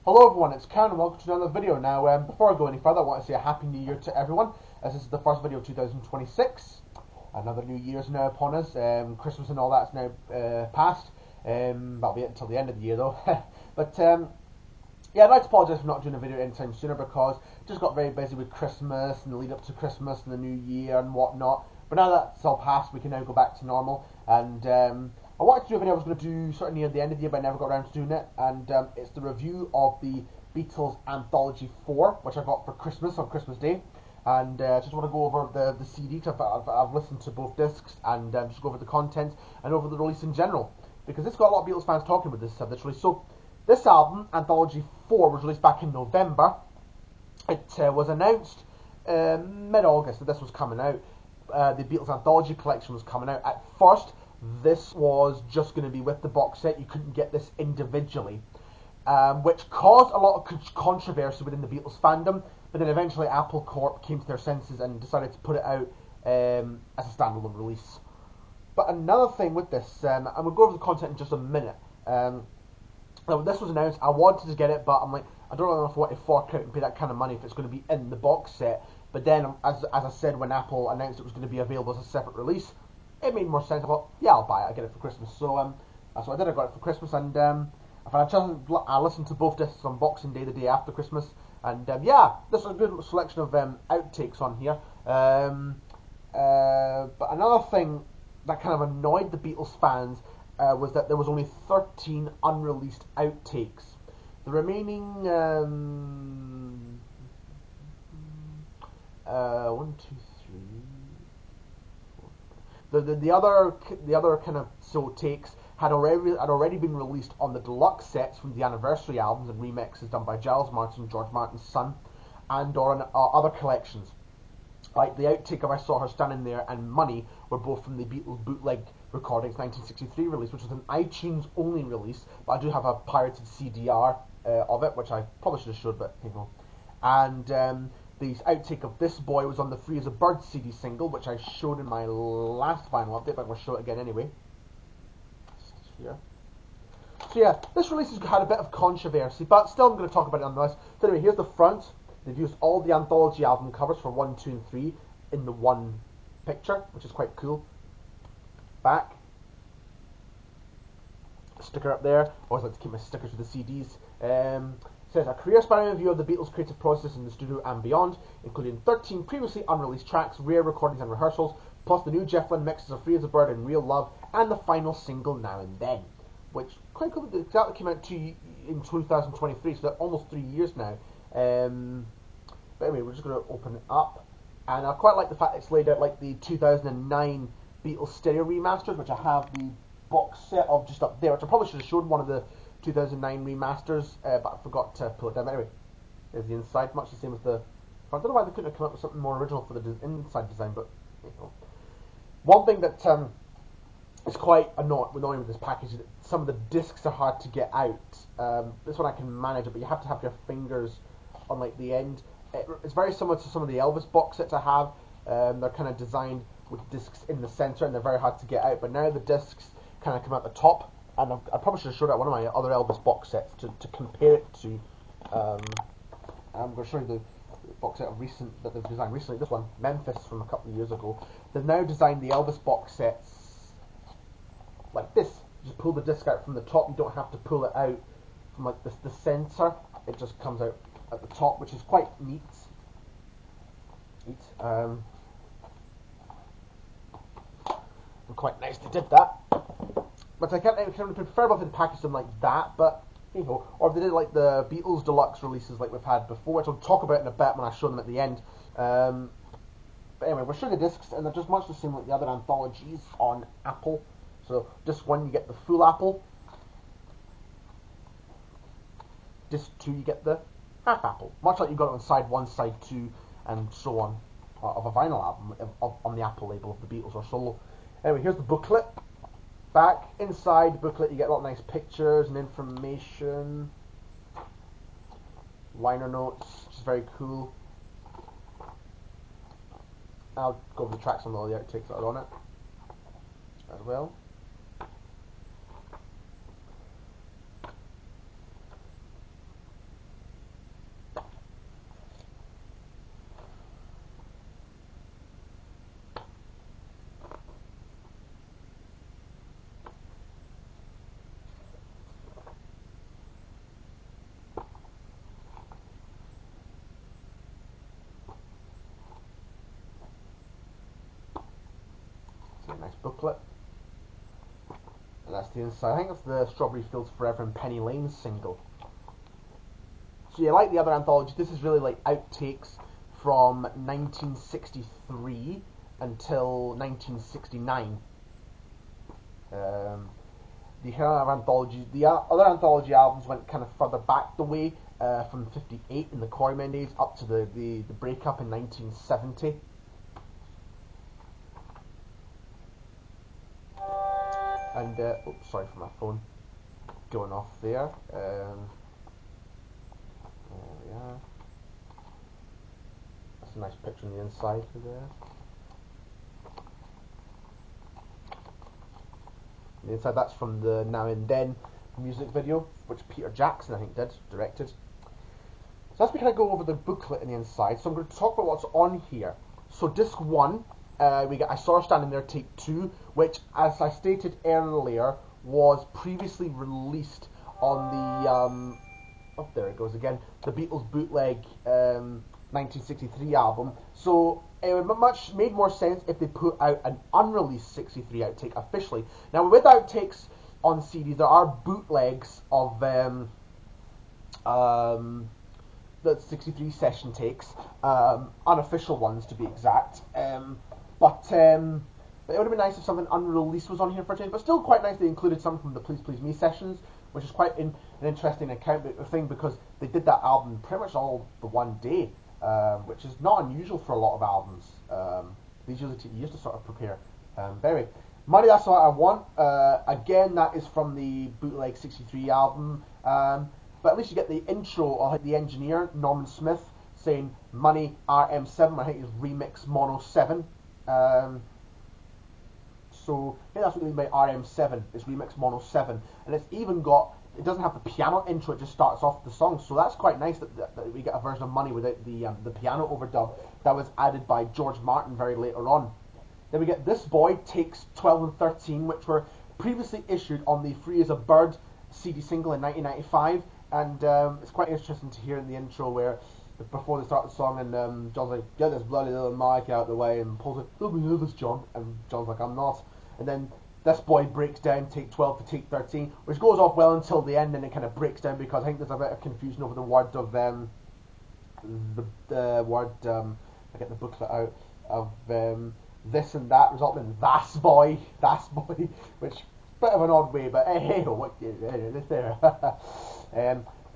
Hello everyone, it's Karen and welcome to another video. Now, before I go any further, I want to say a Happy New Year to everyone, as this is the first video of 2026. Another New Year's now upon us. Christmas and all that's now past. That'll be it until the end of the year though. But yeah, I'd like to apologise for not doing a video anytime sooner because I just got very busy with Christmas and the lead up to Christmas and the New Year and whatnot. But now that's all past, we can now go back to normal. And I wanted to do a video I was going to do sort of near the end of the year, but I never got around to doing it. And it's the review of the Beatles Anthology 4, which I got for Christmas on Christmas Day. And just want to go over the CD, because I've listened to both discs, and just go over the content and over the release in general. Because it's got a lot of Beatles fans talking about this release. So this album, Anthology 4, was released back in November. It was announced mid-August that this was coming out. The Beatles Anthology collection was coming out. At first, this was just going to be with the box set. You couldn't get this individually, which caused a lot of controversy within the Beatles fandom. But then eventually Apple Corp came to their senses and decided to put it out as a standalone release. But another thing with this, and we'll go over the content in just a minute. When this was announced, I wanted to get it, but I'm like, I don't know if I want to fork out and pay that kind of money if it's going to be in the box set. But then, as I said, when Apple announced it was going to be available as a separate release, it made more sense. I thought, yeah, I'll buy it, I'll get it for Christmas. So that's what I did, I got it for Christmas, and I've had a chance, I listened to both discs on Boxing Day, the day after Christmas, and yeah, there's a good selection of outtakes on here. But another thing that kind of annoyed the Beatles fans was that there was only 13 unreleased outtakes. The remaining 1, 2, 3. The other kind of takes had already been released on the deluxe sets from the anniversary albums and remixes done by Giles Martin, George Martin's son, and or on other collections. Like the outtake of I Saw Her Standing There and Money were both from the Beatles bootleg recordings 1963 release, which was an iTunes only release, but I do have a pirated CDR of it, which I probably should have showed, but you know. And the outtake of This Boy was on the Free as a Bird CD single, which I showed in my last vinyl update, but I'm going to show it again anyway. Here. So yeah, this release has had a bit of controversy, but still I'm going to talk about it nonetheless. So anyway, here's the front. They've used all the Anthology album covers for 1, 2, and 3 in the one picture, which is quite cool. Back. Sticker up there. I always like to keep my stickers with the CDs. It says a career-spanning review of the Beatles' creative process in the studio and beyond, including 13 previously unreleased tracks, rare recordings and rehearsals, plus the new Jeff Lynne mixes of Free as a Bird and Real Love, and the final single Now and Then, which quite cool. That came out in 2023, so that's almost 3 years now. But anyway, we're just going to open it up, and I quite like the fact it's laid out like the 2009 Beatles stereo remasters, which I have the box set of just up there, which I probably should have shown one of the 2009 remasters, but I forgot to pull it down. But anyway, there's the inside, much the same as the front. I don't know why they couldn't have come up with something more original for the inside design, but you know. One thing that is quite annoying with this package is that some of the discs are hard to get out. This one I can manage it, but you have to have your fingers on like the end. It's very similar to some of the Elvis box sets I have. They're kind of designed with discs in the center, and they're very hard to get out. But now the discs kind of come out the top. And I probably should have showed out one of my other Elvis box sets to compare it to. I'm going to show you the box set that they've designed recently. This one, Memphis, from a couple of years ago. They've now designed the Elvis box sets like this. You just pull the disc out from the top. You don't have to pull it out from like the center. It just comes out at the top, which is quite neat. And quite nice they did that. But I kind of prefer if they packaged them like that, but you know, or if they did like the Beatles deluxe releases like we've had before, which I'll talk about in a bit when I show them at the end. But anyway, we're showing the discs, and they're just much the same like the other anthologies on Apple. So disc 1 you get the full Apple, disc 2 you get the half Apple, much like you got it on side 1, side 2, and so on of a vinyl album on the Apple label of the Beatles or solo. Anyway, here's the booklet. Back inside the booklet you get a lot of nice pictures and information, liner notes, which is very cool. I'll go over the tracks on all the outtakes that are on it as well. quite nice booklet. And that's the inside. I think it's the Strawberry Fields Forever and Penny Lane single. So yeah, like the other anthologies, this is really like outtakes from 1963 until 1969. The other anthology albums went kind of further back the way, from 58 in the Quarrymen days up to the breakup in 1970. And oops, sorry for my phone going off there. There we are. That's a nice picture on the inside of there. The inside, that's from the Now and Then music video, which Peter Jackson, I think, directed. So let's kind of go over the booklet on the inside. So I'm going to talk about what's on here. So disc 1, we get I Saw Her Standing There, take 2, which, as I stated earlier, was previously released on the oh, there it goes again, the Beatles bootleg 1963 album. So it would made more sense if they put out an unreleased 63 outtake officially. Now, with outtakes on CDs, there are bootlegs of the 63 session takes, unofficial ones to be exact. But it would have been nice if something unreleased was on here for a change. But still quite nice they included some from the Please Please Me sessions, which is quite an interesting thing, because they did that album pretty much all the one day. Which is not unusual for a lot of albums. These usually take years to sort of prepare. Anyway, Money, That's What I Want. Again, that is from the bootleg 63 album. But at least you get the intro of the engineer, Norman Smith, saying Money RM7. I think it's Remix Mono 7. So I think that's what they mean by RM7. It's Remix Mono 7. And it's even got, it doesn't have the piano intro, it just starts off the song. So that's quite nice that we get a version of Money without the piano overdub that was added by George Martin very later on. Then we get This Boy, takes 12 and 13, which were previously issued on the Free as a Bird CD single in 1995. And it's quite interesting to hear in the intro where, before they start the song, and John's like, get this bloody little mic out of the way, and Paul's like, don't be nervous, John. And John's like, I'm not. And then This Boy breaks down, take 12 to take 13, which goes off well until the end, and it kind of breaks down because I think there's a bit of confusion over the word of the word, I get the booklet out, of this and that, resulting in Das Boy, which is a bit of an odd way, but hey, what it's there.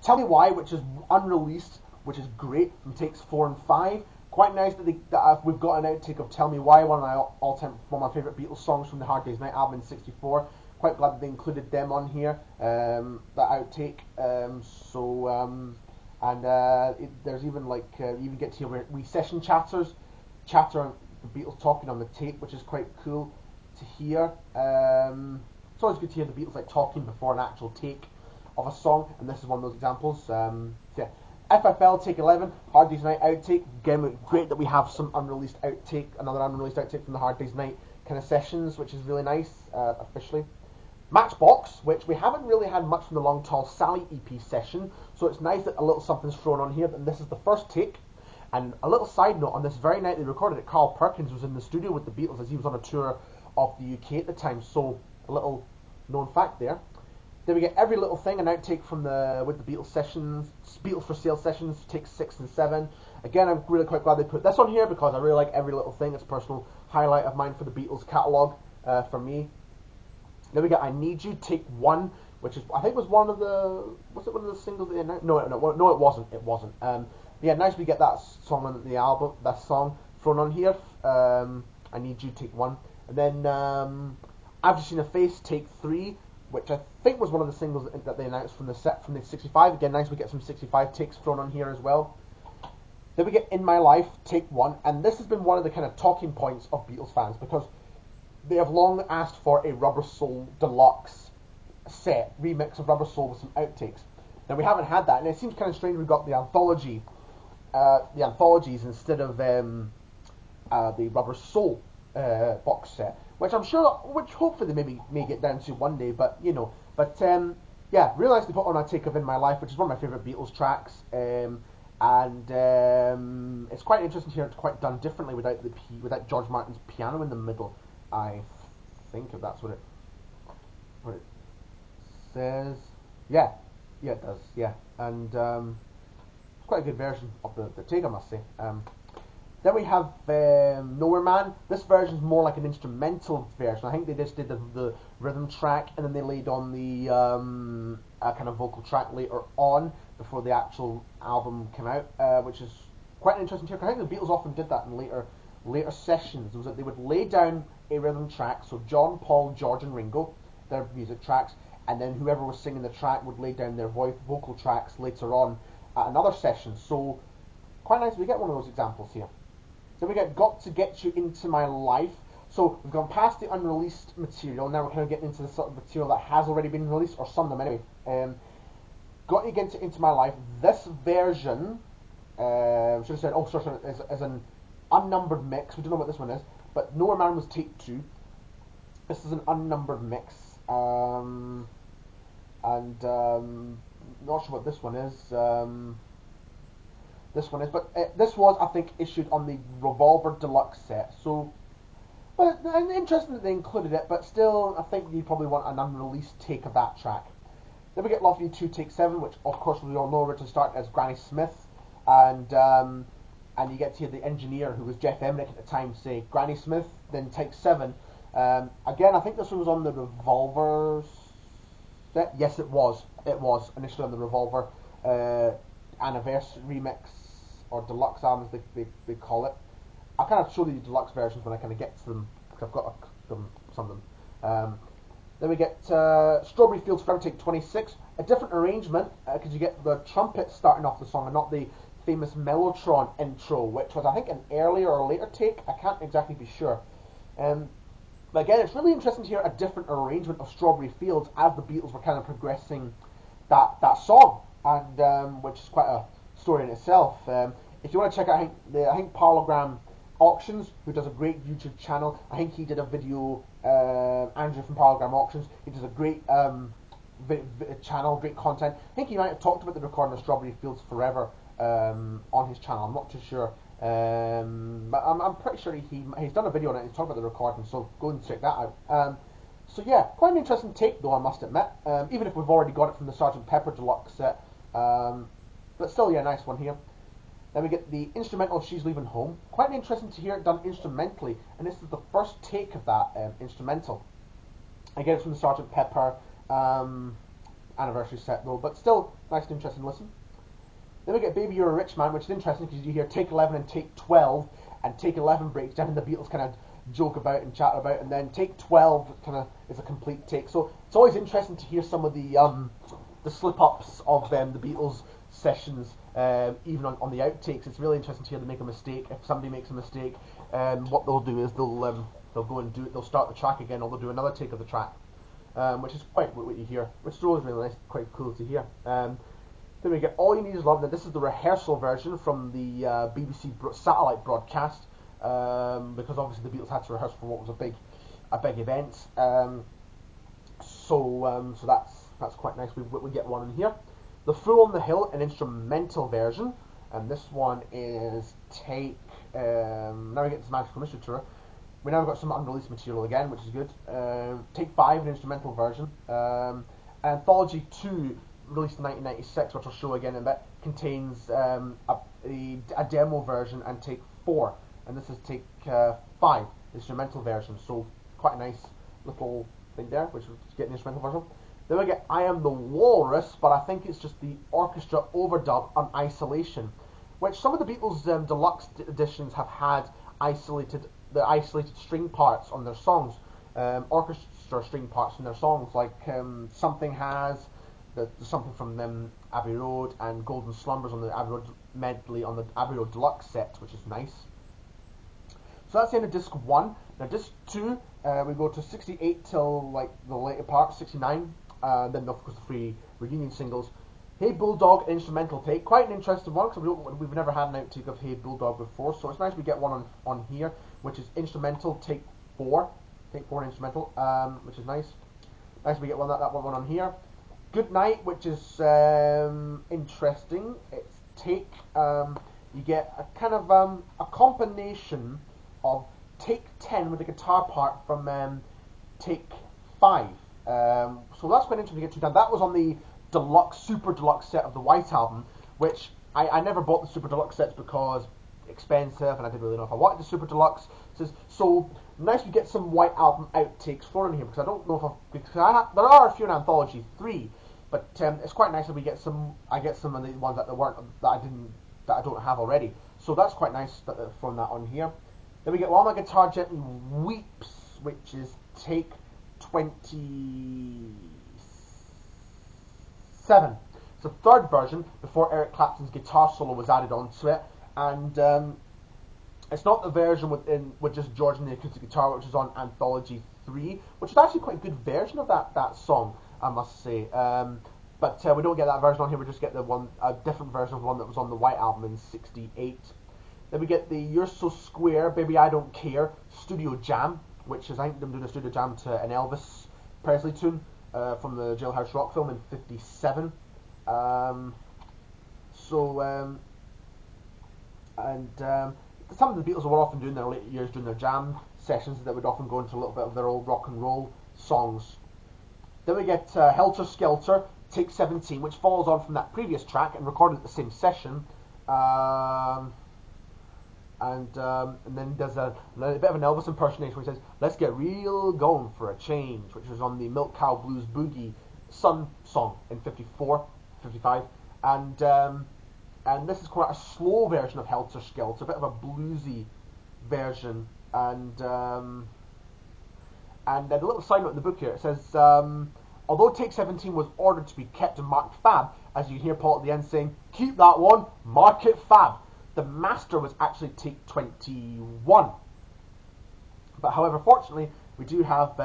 Tell Me Why, which is unreleased, which is great, from takes 4 and 5. Quite nice that we've got an outtake of Tell Me Why, one of my favourite Beatles songs from the Hard Day's Night album in '64. Quite glad that they included them on here, that outtake. There's even like, you even get to hear wee session chatter the Beatles talking on the tape, which is quite cool to hear. It's always good to hear the Beatles like talking before an actual take of a song, and this is one of those examples. Yeah. FFL take 11, Hard Day's Night outtake. Again, great that we have some unreleased outtake, another unreleased outtake from the Hard Day's Night kind of sessions, which is really nice, officially. Matchbox, which we haven't really had much from the Long Tall Sally EP session, so it's nice that a little something's thrown on here, and this is the first take. And a little side note, on this very night they recorded it, Carl Perkins was in the studio with the Beatles as he was on a tour of the UK at the time, so a little known fact there. Then we get Every Little Thing, an outtake from with the Beatles sessions, Beatles for Sale sessions, takes 6 and 7. Again, I'm really quite glad they put this on here because I really like Every Little Thing. It's a personal highlight of mine for the Beatles catalogue, for me. Then we get I Need You, take 1, which is, I think was one of the singles that they announced? No, it wasn't. It wasn't. Yeah, nice we get that song on the album, that song thrown on here. I Need You, take 1. And then I've Just Seen a Face, take 3. Which I think was one of the singles that they announced from the 65. Again, nice we get some 65 takes thrown on here as well. Then we get In My Life, take 1, and this has been one of the kind of talking points of Beatles fans because they have long asked for a Rubber Soul Deluxe set, remix of Rubber Soul with some outtakes. Now we haven't had that, and it seems kind of strange we got the anthologies instead of the Rubber Soul box set. Which hopefully they may get down to one day, but yeah, really nice to put on a take of In My Life, which is one of my favourite Beatles tracks, and it's quite interesting to hear it's quite done differently without George Martin's piano in the middle, I think if that's what it says. Yeah, yeah, it does. Yeah, and it's quite a good version of the take, I must say. Then we have Nowhere Man. This version is more like an instrumental version. I think they just did the rhythm track and then they laid on the kind of vocal track later on before the actual album came out, which is quite an interesting take. I think the Beatles often did that in later sessions. It was that they would lay down a rhythm track, so John, Paul, George and Ringo, their music tracks, and then whoever was singing the track would lay down their vocal tracks later on at another session. So quite nice we get one of those examples here. So we Got to Get You Into My Life. So we've gone past the unreleased material, now we're kind of getting into the sort of material that has already been released, or some of them anyway. Got to Get You Into My Life. This version, should have said, oh sorry, is an unnumbered mix. We don't know what this one is, but Nowhere Man was take 2. This is an unnumbered mix, and not sure what this one is. But this was, I think, issued on the Revolver Deluxe set. So, but interesting that they included it, but still, I think you probably want an unreleased take of that track. Then we get Love You 2 Take 7, which of course we all know originally started as Granny Smith, and you get to hear the engineer, who was Jeff Emmerich at the time, say Granny Smith, then Take 7. Again, I think this one was on the Revolver set. Yes, it was. It was initially on the Revolver Anniversary Remix, or Deluxe albums they call it. I'll kind of show you the Deluxe versions when I kind of get to them, because I've got some of them. Then we get Strawberry Fields Forever Take 26, a different arrangement, because you get the trumpet starting off the song and not the famous Mellotron intro, which was, I think, an earlier or later take. I can't exactly be sure. But again, it's really interesting to hear a different arrangement of Strawberry Fields as the Beatles were kind of progressing that song, and which is quite a story in itself. If you want to check out, I think Parallelogram Auctions, who does a great YouTube channel, I think he did a video, Andrew from Parallelogram Auctions, he does a great channel, great content. I think he might have talked about the recording of Strawberry Fields Forever on his channel, I'm not too sure. But I'm pretty sure he's done a video on it, he's talked about the recording, so go and check that out. So yeah, quite an interesting take though, I must admit, even if we've already got it from the Sgt. Pepper Deluxe set, but still, yeah, nice one here. Then we get the instrumental She's Leaving Home. Quite interesting to hear it done instrumentally, and this is the first take of that instrumental. Again, it's from the Sgt. Pepper Anniversary set though, but still, nice and interesting listen. Then we get Baby You're a Rich Man, which is interesting because you hear Take 11 and Take 12, and Take 11 breaks down and the Beatles kind of joke about and chat about, and then Take 12 kind of is a complete take. So it's always interesting to hear some of the slip-ups of the Beatles sessions, even on the outtakes. It's really interesting to hear them make a mistake. If somebody makes a mistake, what they'll do is they'll go and they'll start the track again, or they'll do another take of the track, which is quite what you hear, which is always really nice, quite cool to hear. Then we get All You Need Is Love. Now this is the rehearsal version from the BBC satellite broadcast, because obviously the Beatles had to rehearse for what was a big event. So that's quite nice. We get one in here. The Fool on the Hill, an instrumental version, and this one is take. Now we get this Magical Mystery Tour. We now got some unreleased material again, which is good. Take 5, an instrumental version. Anthology 2, released in 1996, which I'll show again in a bit, contains a demo version, and Take 4, and this is Take 5, instrumental version. So quite a nice little thing there, which we'll get an instrumental version. Then we get I Am the Walrus, but I think it's just the orchestra overdub on Isolation, which some of the Beatles deluxe editions have had the isolated string parts on their songs, orchestra string parts in their songs, like Something Has, something from Abbey Road, and Golden Slumbers on the Abbey Road medley on the Abbey Road Deluxe set, which is nice. So that's the end of disc 1. Now disc 2, we go to 68 till like the later part, 69. Then of course the 3 reunion singles. Hey Bulldog, instrumental take, quite an interesting one, because we've never had an outtake of Hey Bulldog before, so it's nice we get one on here, which is instrumental, take 4 instrumental, which is nice. Nice we get that one on here. Good Night, which is interesting. It's take, you get a kind of a combination of Take 10 with the guitar part from Take 5. So that's quite interesting to get to. Now that was on the deluxe, super deluxe set of the White Album, which I never bought the super deluxe sets because expensive, and I didn't really know if I wanted the super deluxe. So nice we get some White Album outtakes thrown in here, because I don't know if there are a few in Anthology 3, but it's quite nice that we get some. I get some of the ones that I don't have already. So that's quite nice that they're throwing that on here. Then we get While My Guitar Gently Weeps, which is take 27. It's the third version before Eric Clapton's guitar solo was added onto it, and it's not the version with just George and the acoustic guitar, which is on Anthology 3, which is actually quite a good version of that song, I must say. But we don't get that version on here. We just get a different version of one that was on the White Album in '68. Then we get the You're So Square, Baby I Don't Care studio jam, which is, I think, them doing a studio jam to an Elvis Presley tune from the Jailhouse Rock film in '57. Some of the Beatles were often doing their later years doing their jam sessions that would often go into a little bit of their old rock and roll songs. Then we get Helter Skelter, Take 17, which follows on from that previous track and recorded at the same session. And then there's a bit of an Elvis impersonation where he says, "Let's get real going for a change," which was on the Milk Cow Blues Boogie Sun song in 55. And this is quite a slow version of Helter Skelter, a bit of a bluesy version. And a little side note in the book here, it says, although Take 17 was ordered to be kept and marked Fab, as you hear Paul at the end saying, "Keep that one, mark it Fab," the master was actually Take 21. But however, fortunately, we do have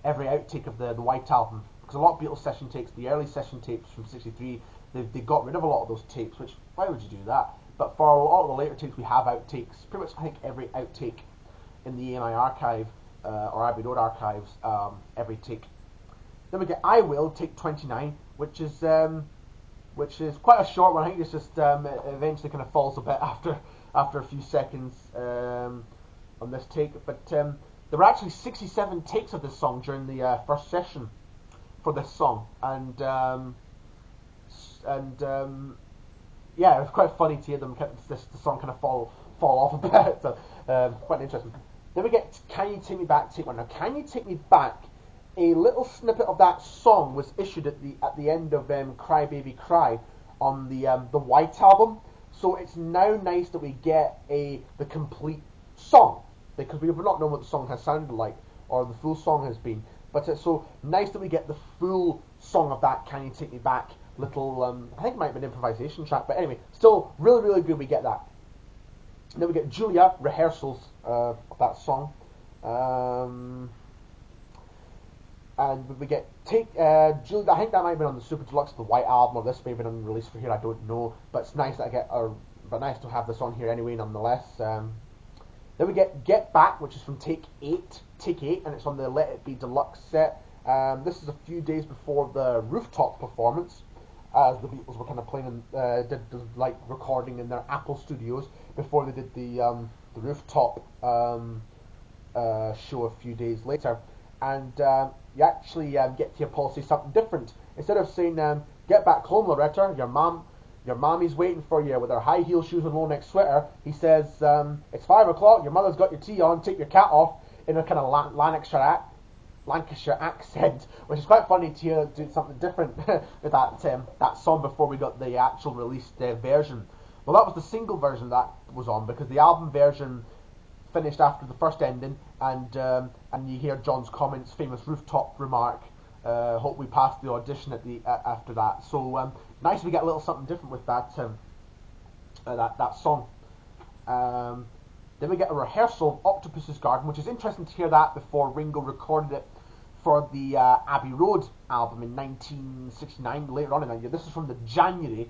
every outtake of the White Album, because a lot of Beatles session tapes, the early session tapes from '63, they got rid of a lot of those tapes, which, why would you do that? But for a lot of the later tapes, we have outtakes. Pretty much, I think, every outtake in the EMI archive, or Abbey Road archives, every take. Then we get I Will, Take 29, which is quite a short one. I think it's just, it eventually kind of falls a bit after a few seconds on this take. But there were actually 67 takes of this song during the first session for this song, and yeah, it was quite funny to hear them the song kind of fall off a bit. So quite interesting. Then we get Can You Take Me Back, Take 1. Now, Can You Take Me Back? A little snippet of that song was issued at the end of Cry Baby Cry on the White Album. So it's now nice that we get the complete song, because we have not known what the song has sounded like or the full song has been. But it's so nice that we get the full song of that Can You Take Me Back little, I think it might be an improvisation track, but anyway, still really, really good we get that. And then we get Julia, rehearsals of that song. And we get Julia, I think that might have been on the Super Deluxe of the White Album, or this may have been on release for here, I don't know. But it's nice that but nice to have this on here anyway, nonetheless. Then we get Back, which is from Take 8, and it's on the Let It Be Deluxe set. This is a few days before the Rooftop performance, as the Beatles were kind of playing, did like recording in their Apple studios before they did the Rooftop show a few days later. And you actually get to hear Paul say something different. Instead of saying, "Get back home, Loretta, your mommy's waiting for you with her high heel shoes and low neck sweater," he says, "It's 5 o'clock, your mother's got your tea on, take your cat off," in a kind of Lancashire accent, which is quite funny to hear do something different with that song before we got the actual released version. Well, that was the single version that was on, because the album version finished after the first ending, and you hear John's comments, famous Rooftop remark, "Hope we passed the audition after that." So nice we get a little something different with that song. Then we get a rehearsal of Octopus's Garden, which is interesting to hear that before Ringo recorded it for the Abbey Road album in 1969, later on in that year. This is from the January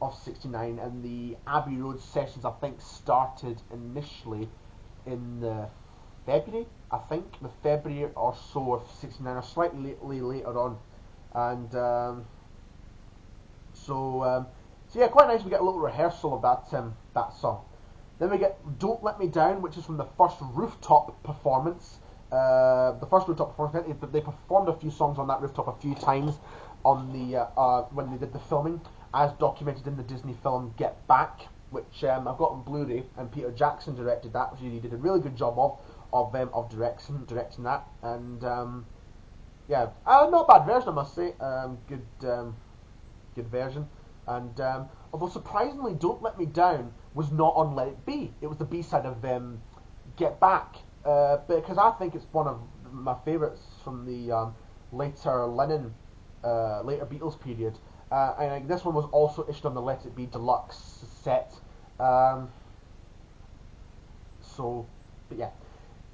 of '69, and the Abbey Road sessions, I think, started initially in the February or so of '69, or slightly later on. And so yeah, quite nice we get a little rehearsal of that song. Then we get Don't Let Me Down, which is from the first Rooftop performance the first rooftop performance event. They performed a few songs on that rooftop a few times on the when they did the filming, as documented in the Disney film Get Back, which I've got on Blu-ray, and Peter Jackson directed that, which he did a really good job of directing that, and yeah, not a bad version, I must say. Good version, and although surprisingly, Don't Let Me Down was not on Let It Be. It was the B-side of Get Back, because I think it's one of my favourites from the later Beatles period. And this one was also issued on the Let It Be deluxe set. So, but yeah.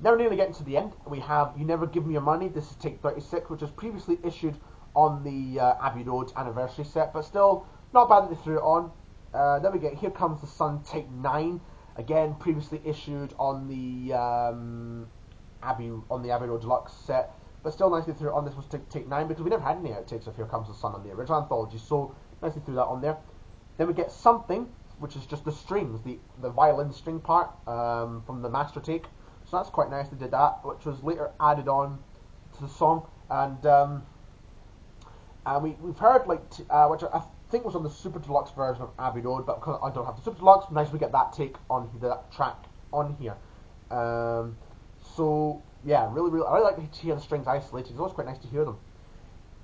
Now we're nearly getting to the end. We have You Never Give Me Your Money. This is take 36, which was previously issued on the Abbey Road anniversary set, but still not bad that they threw it on. Then we get Here Comes the Sun, take 9. Again, previously issued on the Abbey Road deluxe set, but still nicely threw it on. This was take 9 because we never had any outtakes of Here Comes the Sun on the original anthology, so nicely threw that on there. Then we get Something, which is just the strings, the violin string part from the master take. So that's quite nice. They did that, which was later added on to the song, and we've heard which I think was on the Super Deluxe version of Abbey Road, but because I don't have the Super Deluxe, nice we get that take on that track on here. So yeah, I really like to hear the strings isolated. It's always quite nice to hear them.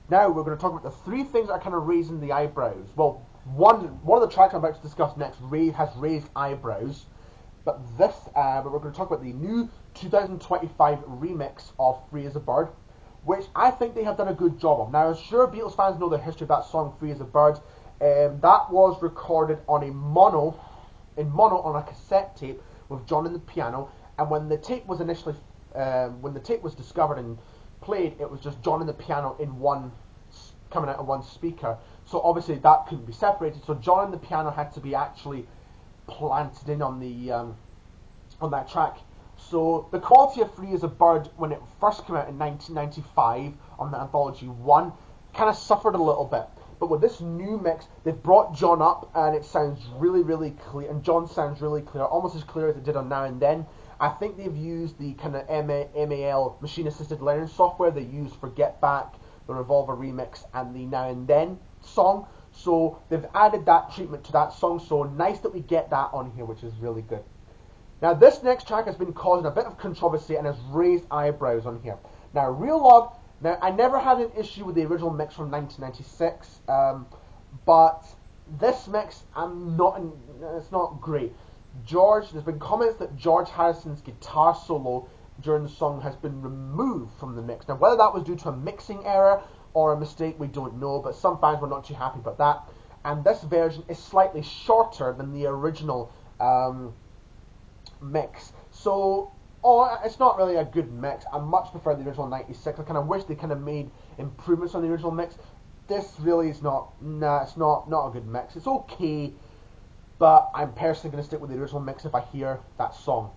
Now we're going to talk about the three things that are kind of raising the eyebrows. Well, one of the tracks I'm about to discuss next has raised eyebrows, but we're going to talk about the new 2025 remix of Free as a Bird, which I think they have done a good job of. Now, I'm sure Beatles fans know the history of that song, Free as a Bird. That was recorded on mono on a cassette tape with John on the piano, and when the tape was discovered and played, it was just John and the piano coming out of one speaker. So obviously that couldn't be separated. So John and the piano had to be actually planted in on that track. So the quality of Free as a Bird when it first came out in 1995 on the Anthology 1 kind of suffered a little bit. But with this new mix, they've brought John up and it sounds really clear, and John sounds really clear, almost as clear as it did on Now and Then. I think they've used the kind of MAL, Machine Assisted Learning software they use for Get Back, the Revolver remix, and the Now and Then song. So they've added that treatment to that song, so nice that we get that on here, which is really good. Now this next track has been causing a bit of controversy and has raised eyebrows on here. Now Real Love, I never had an issue with the original mix from 1996, but this mix, it's not great. There's been comments that George Harrison's guitar solo during the song has been removed from the mix. Now whether that was due to a mixing error or a mistake, we don't know, but some fans were not too happy about that. And this version is slightly shorter than the original mix. So, it's not really a good mix. I much prefer the original 96. I kind of wish they kind of made improvements on the original mix. This really is not, it's not a good mix. It's okay, but I'm personally going to stick with the original mix if I hear that song,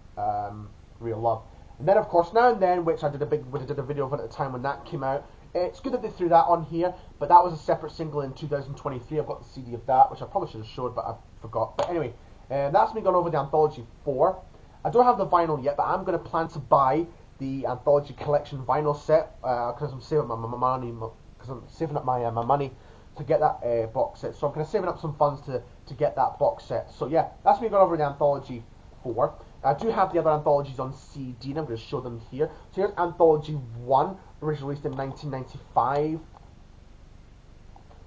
Real Love. And then, of course, Now and Then, which I did a video of it at the time when that came out. It's good that they threw that on here, but that was a separate single in 2023. I've got the CD of that, which I probably should have showed, but I forgot. But anyway, that's me going over the Anthology 4. I don't have the vinyl yet, but I'm going to plan to buy the Anthology Collection vinyl set because I'm saving my money. Because I'm saving up my money to get that box set. So I'm kind of saving up some funds to get that box set. So yeah, that's me going over the Anthology 4. I do have the other anthologies on CD, and I'm going to show them here. So here's Anthology 1, originally released in 1995.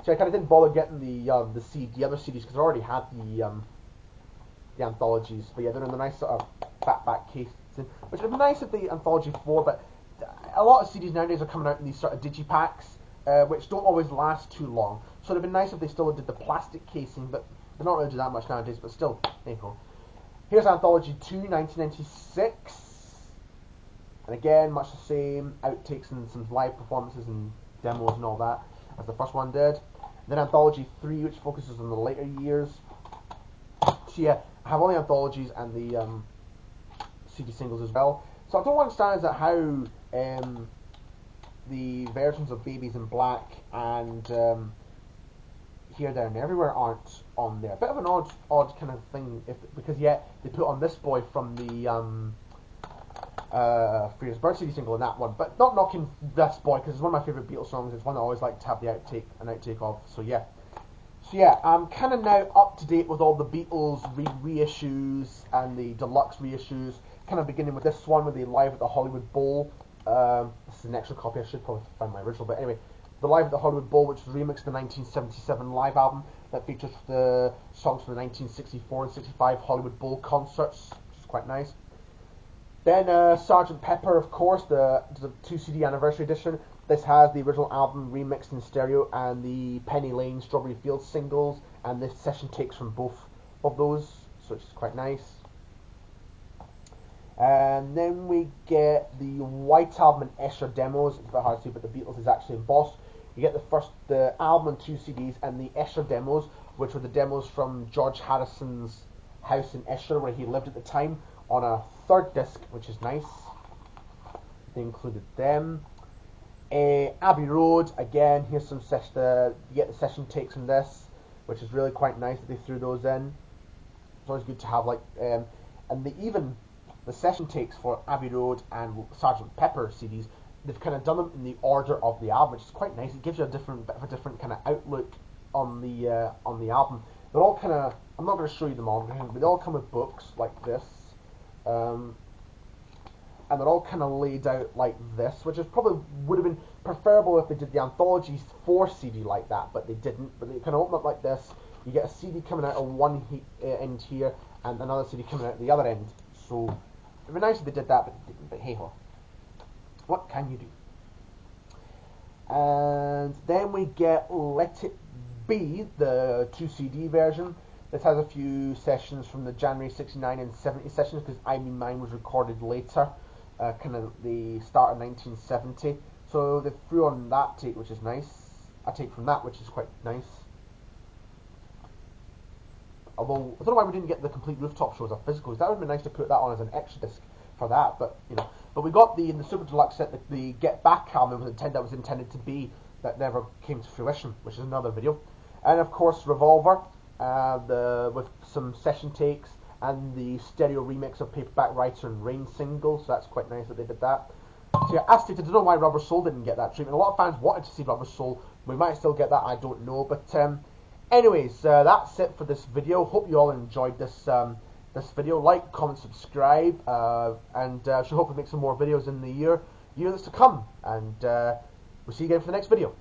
So I kind of didn't bother getting the other CDs because I already had the anthologies. But yeah, they're in the nice sort of back case, which would be nice if the Anthology 4. But a lot of CDs nowadays are coming out in these sort of digipacks, which don't always last too long. So it'd be nice if they still did the plastic casing, but they don't really do that much nowadays. But still, there you go. Here's Anthology 2, 1996. And again, much the same, outtakes and some live performances and demos and all that, as the first one did. Then Anthology 3, which focuses on the later years. So yeah, I have all the anthologies and the CD singles as well. So I don't understand is that how the versions of Babies in Black and Here, There and Everywhere aren't on there. A bit of an odd kind of thing, because yet they put on This Boy from the Free as Bird CD single in that one. But not knocking this boy, because it's one of my favourite Beatles songs. It's one I always like to have the outtake of. So yeah. I'm kind of now up to date with all the Beatles reissues and the deluxe reissues. Kind of beginning with this one with the Live at the Hollywood Bowl. This is an extra copy. I should probably find my original, but anyway, the Live at the Hollywood Bowl, which was remixed the 1977 live album that features the songs from the 1964 and 65 Hollywood Bowl concerts, which is quite nice. Then Sgt. Pepper, of course, the 2 CD anniversary edition. This has the original album remixed in stereo and the Penny Lane, Strawberry Fields singles, and the session takes from both of those, so which is quite nice. And then we get the White Album and Escher demos. It's a bit hard to see, but the Beatles is actually embossed. You get the album and 2 CDs and the Escher demos, which were the demos from George Harrison's house in Escher, where he lived at the time, on a 3rd disc, which is nice. They included them. Abbey Road, again, here's some you get the session takes from this, which is really quite nice that they threw those in. It's always good to have, like, and the session takes for Abbey Road and Sgt. Pepper CDs, they've kind of done them in the order of the album, which is quite nice. It gives you a bit of a different kind of outlook on the album. They're all kind of, I'm not going to show you them all, but they all come with books like this. And they're all kind of laid out like this, which is probably would have been preferable if they did the Anthology 4 CD like that, but they didn't. But they kind of open up like this. You get a CD coming out of one end here, and another CD coming out at the other end. So it'd be nice if they did that, but they didn't. But hey ho, what can you do? And then we get Let It Be, the 2 CD version. This has a few sessions from the January 69 and 70 sessions, because I Mean Mine was recorded later, kind of the start of 1970. So they threw on that tape, which is nice. A tape from that, which is quite nice. Although, I don't know why we didn't get the complete rooftop shows of physicals. That would have been nice to put that on as an extra disc for that, but, you know. But we got in the Super Deluxe set, the Get Back album that was intended to be, that never came to fruition, which is another video. And of course, Revolver. With some session takes and the stereo remix of Paperback Writer and Rain single, so that's quite nice that they did that. So yeah, as stated, I don't know why Rubber Soul didn't get that treatment. A lot of fans wanted to see Rubber Soul. We might still get that, I don't know. But anyways, that's it for this video. Hope you all enjoyed this video. Like, comment, subscribe, and I should hopefully make some more videos in the year that's to come. And we'll see you again for the next video.